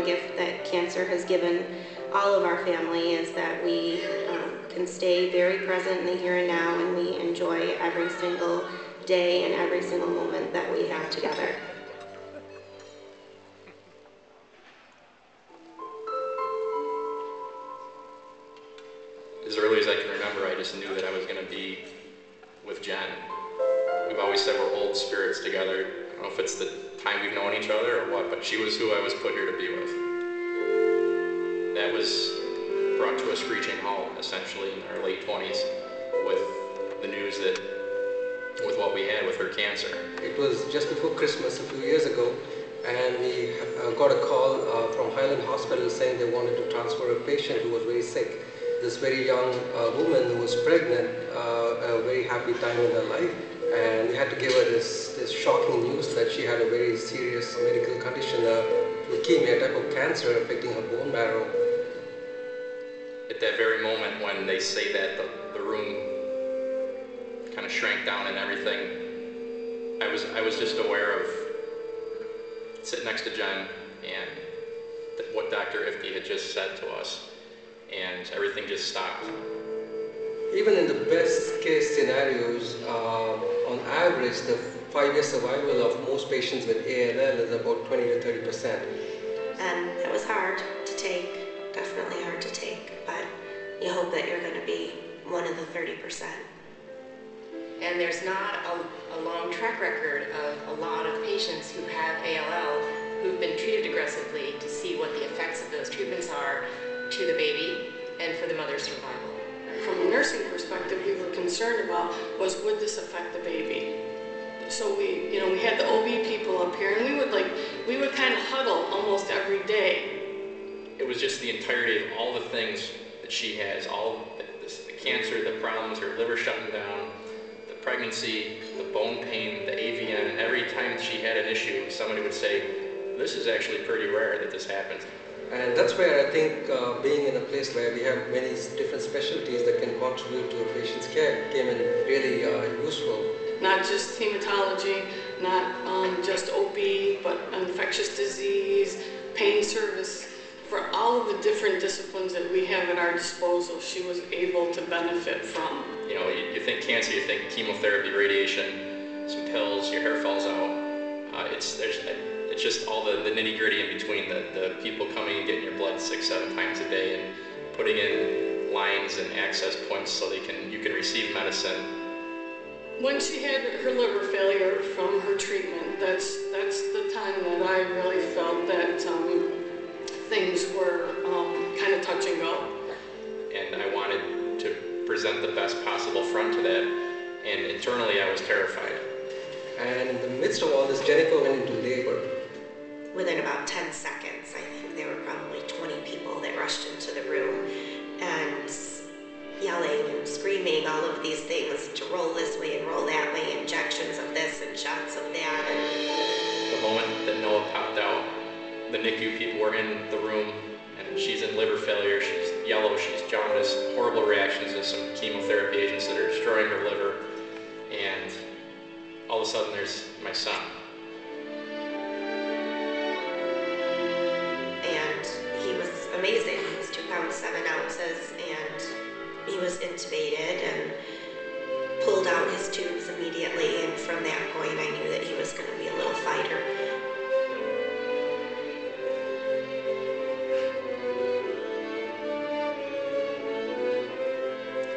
a gift that cancer has given all of our family is that we can stay very present in the here and now, and we enjoy every single day and every single moment that we have together. As early as I can remember, I just knew that I was going to be with Jen. We've always said we're old spirits together. I don't know if it's the time we've known each other or what, but she was who I was put here to be with. That was brought to a screeching halt, essentially, in our late 20s with the news that, with what we had with her cancer. It was just before Christmas a few years ago, and we got a call from Highland Hospital saying they wanted to transfer a patient who was very sick. This very young woman who was pregnant, a very happy time in her life, and we had to give her this shocking news that she had a very serious medical condition, leukemia, a type of cancer affecting her bone marrow. At that very moment when they say that, the room kind of shrank down and everything. I was just aware of sitting next to Jen and what Dr. Ifke had just said to us, and everything just stopped. Even in the best case scenarios, on average, the 5-year survival of most patients with ALL is about 20 to 30%. And it was hard to take, definitely hard to take, but you hope that you're going to be one of the 30%. And there's not a long track record of a lot of patients who have ALL who've been treated aggressively to see what the effects of those treatments are to the baby and for the mother's survival. From a nursing perspective, we were concerned about was, would this affect the baby? So we had the OB people up here, and we would kind of huddle almost every day. It was just the entirety of all the things that she has, all the cancer, the problems, her liver shutting down, the pregnancy, the bone pain, the AVN, and every time she had an issue, somebody would say, this is actually pretty rare that this happens. And that's where I think being in a place where we have many different specialties that can contribute to a patient's care came in really useful. Not just hematology, not just OB, but infectious disease, pain service. For all of the different disciplines that we have at our disposal, she was able to benefit from. You know, you think cancer, you think chemotherapy, radiation, some pills, your hair falls out. It's just all the nitty-gritty in between, the people coming and getting your blood 6-7 times a day and putting in lines and access points so you can receive medicine. When she had her liver failure from her treatment, that's the time that I really felt that things were kind of touch and go. And I wanted to present the best possible front to that, and internally I was terrified. And in the midst of all this, Jennifer went into labor. Within about 10 seconds, I think there were probably 20 people that rushed into the room and yelling and screaming all of these things to roll this way and roll that way, injections of this and shots of that. And the moment that Noah popped out, the NICU people were in the room, and she's in liver failure, she's yellow, she's jaundiced, horrible reactions to some chemotherapy agents that are destroying her liver, and all of a sudden there's my son. And he was amazing. He was 2 pounds 7 ounces, and he was intubated and pulled out his tubes immediately, and from that point I knew that he was going to be a little fighter.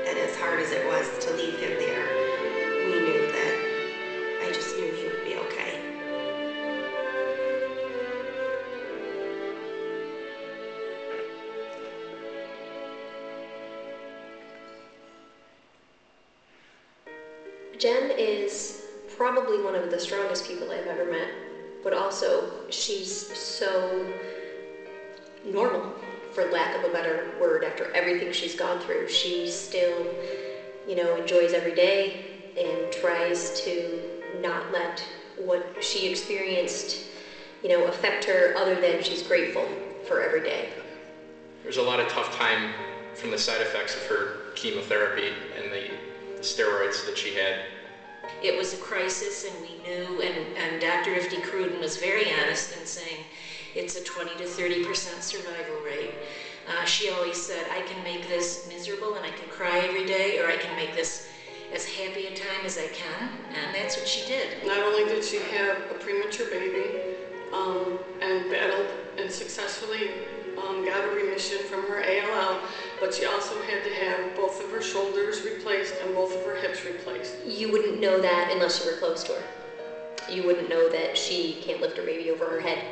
And as hard as it was to leave him there, we knew that I just knew he would be okay. Jen is probably one of the strongest people I've ever met, but also she's so normal, for lack of a better word, after everything she's gone through. She still, enjoys every day and tries to not let what she experienced, affect her, other than she's grateful for every day. There's a lot of tough time from the side effects of her chemotherapy and the steroids that she had. It was a crisis, and we knew, and Dr. Ifke Cruden was very honest in saying, it's a 20 to 30% survival rate. She always said, I can make this miserable and I can cry every day, or I can make this as happy a time as I can, and that's what she did. Not only did she have a premature baby and battled and successfully got a remission from her ALL, but she also had to have both of her shoulders replaced and both of her hips replaced. You wouldn't know that unless you were close to her. You wouldn't know that she can't lift her baby over her head.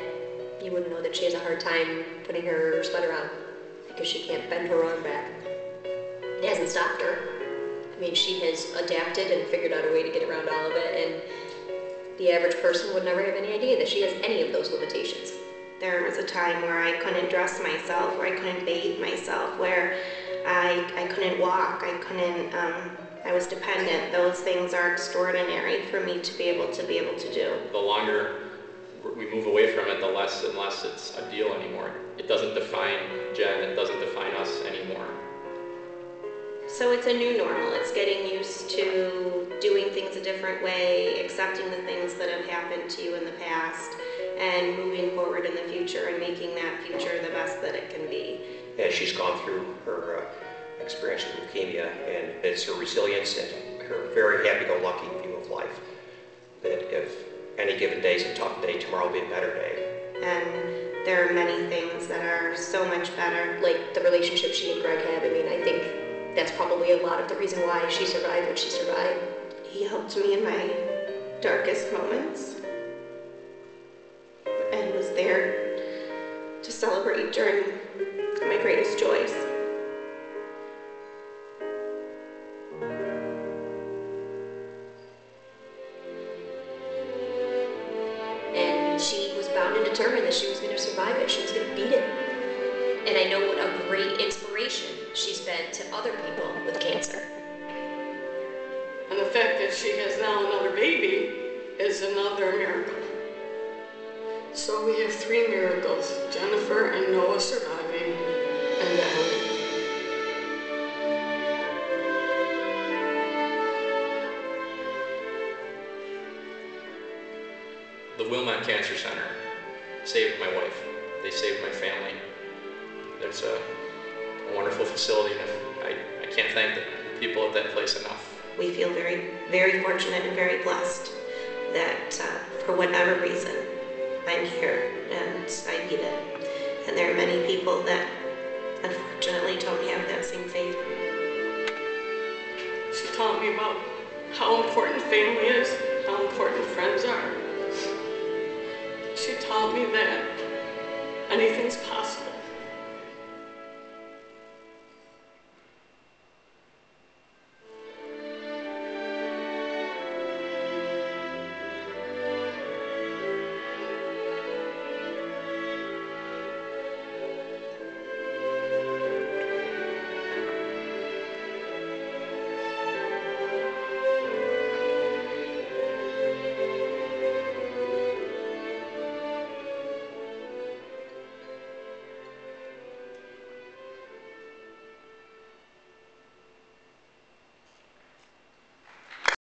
You wouldn't know that she has a hard time putting her sweater on because she can't bend her arm back. It hasn't stopped her. I mean, she has adapted and figured out a way to get around all of it, and the average person would never have any idea that she has any of those limitations. There was a time where I couldn't dress myself, where I couldn't bathe myself, where I couldn't walk, I was dependent. Those things are extraordinary for me to be able to do. The longer we move away from it, the less and less it's a deal anymore. It doesn't define Jen, it doesn't define us anymore. So it's a new normal. It's getting used to doing things a different way, accepting the things that have happened to you in the past, and moving forward in the future and making that future the best that it can be. As she's gone through her experience with leukemia, and it's her resilience and her very happy-go-lucky view of life, that if any given day is a tough day, tomorrow will be a better day. And there are many things that are so much better. Like the relationship she and Greg have, I mean, I think that's probably a lot of the reason why she survived what she survived. He helped me in my darkest moments and was there to celebrate during my greatest joys. And she was bound and determined that she was going to survive it. She was going to beat it. And I know what a great inspiration she's been to other people with cancer. And the fact that she has now another baby is another miracle. So we have 3 miracles: Jennifer and Noah surviving, and Ellie. The Wilmot Cancer Center saved my wife. They saved my family. It's a wonderful facility, and I can't thank the people at that place enough. We feel very, very fortunate and very blessed that for whatever reason, I'm here and I need it. And there are many people that unfortunately don't have that same faith. She taught me about how important family is, how important friends are. She taught me that anything's possible.